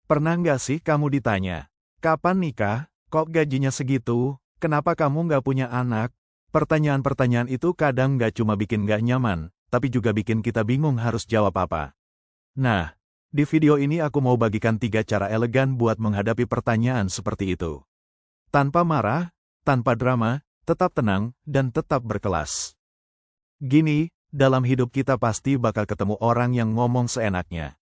Pernah nggak sih kamu ditanya, kapan nikah? Kok gajinya segitu? Kenapa kamu nggak punya anak? Pertanyaan-pertanyaan itu kadang nggak cuma bikin nggak nyaman, tapi juga bikin kita bingung harus jawab apa. Nah, di video ini aku mau bagikan 3 cara elegan buat menghadapi pertanyaan seperti itu. Tanpa marah, tanpa drama, tetap tenang, dan tetap berkelas. Gini, dalam hidup kita pasti bakal ketemu orang yang ngomong seenaknya.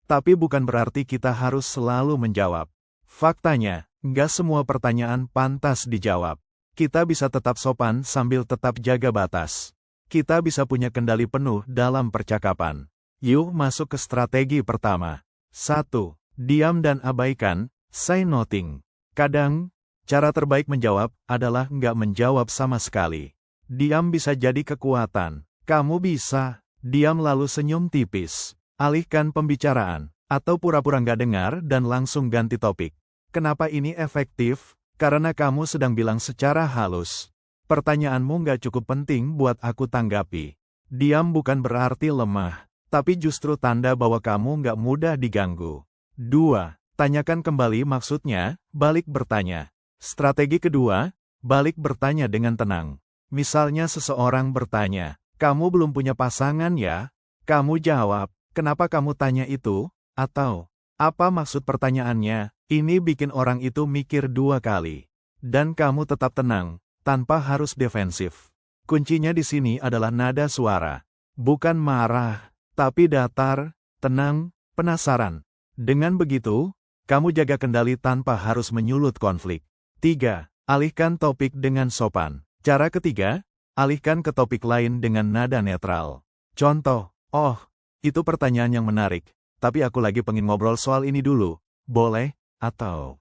Tapi bukan berarti kita harus selalu menjawab. Faktanya, nggak semua pertanyaan pantas dijawab. Kita bisa tetap sopan sambil tetap jaga batas. Kita bisa punya kendali penuh dalam percakapan. Yuk masuk ke strategi pertama. 1. Diam dan abaikan, say nothing. Kadang, cara terbaik menjawab adalah nggak menjawab sama sekali. Diam bisa jadi kekuatan. Kamu bisa diam lalu senyum tipis, alihkan pembicaraan, atau pura-pura nggak dengar dan langsung ganti topik. Kenapa ini efektif? Karena kamu sedang bilang secara halus. Pertanyaanmu nggak cukup penting buat aku tanggapi. Diam bukan berarti lemah, tapi justru tanda bahwa kamu nggak mudah diganggu. 2. Tanyakan kembali maksudnya, balik bertanya. Strategi kedua, balik bertanya dengan tenang. Misalnya seseorang bertanya, kamu belum punya pasangan ya? Kamu jawab, kenapa kamu tanya itu? Atau, apa maksud pertanyaannya? Ini bikin orang itu mikir 2 kali. Dan kamu tetap tenang, tanpa harus defensif. Kuncinya di sini adalah nada suara. Bukan marah, tapi datar, tenang, penasaran. Dengan begitu, kamu jaga kendali tanpa harus menyulut konflik. 3. Alihkan topik dengan sopan. Cara ketiga, alihkan ke topik lain dengan nada netral. Contoh, oh, itu pertanyaan yang menarik, tapi aku lagi pengen ngobrol soal ini dulu, boleh? Atau,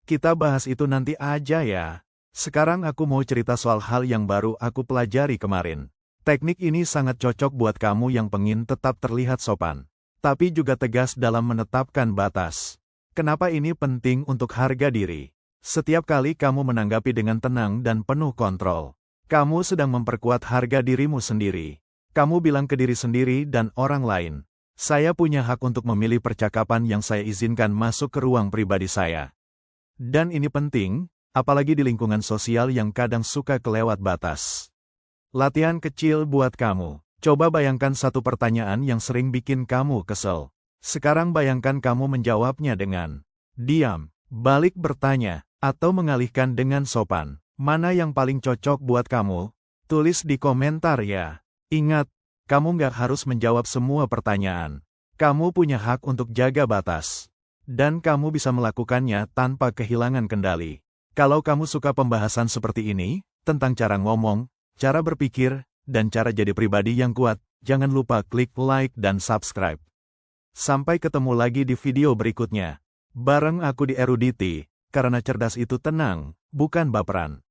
kita bahas itu nanti aja ya. Sekarang aku mau cerita soal hal yang baru aku pelajari kemarin. Teknik ini sangat cocok buat kamu yang pengen tetap terlihat sopan, tapi juga tegas dalam menetapkan batas. Kenapa ini penting untuk harga diri? Setiap kali kamu menanggapi dengan tenang dan penuh kontrol, kamu sedang memperkuat harga dirimu sendiri. Kamu bilang ke diri sendiri dan orang lain, saya punya hak untuk memilih percakapan yang saya izinkan masuk ke ruang pribadi saya. Dan ini penting, apalagi di lingkungan sosial yang kadang suka kelewat batas. Latihan kecil buat kamu. Coba bayangkan satu pertanyaan yang sering bikin kamu kesel. Sekarang bayangkan kamu menjawabnya dengan diam, balik bertanya, atau mengalihkan dengan sopan. Mana yang paling cocok buat kamu? Tulis di komentar ya. Ingat, kamu nggak harus menjawab semua pertanyaan. Kamu punya hak untuk jaga batas. Dan kamu bisa melakukannya tanpa kehilangan kendali. Kalau kamu suka pembahasan seperti ini, tentang cara ngomong, cara berpikir, dan cara jadi pribadi yang kuat, jangan lupa klik like dan subscribe. Sampai ketemu lagi di video berikutnya. Bareng aku di Eruditi, karena cerdas itu tenang, bukan baperan.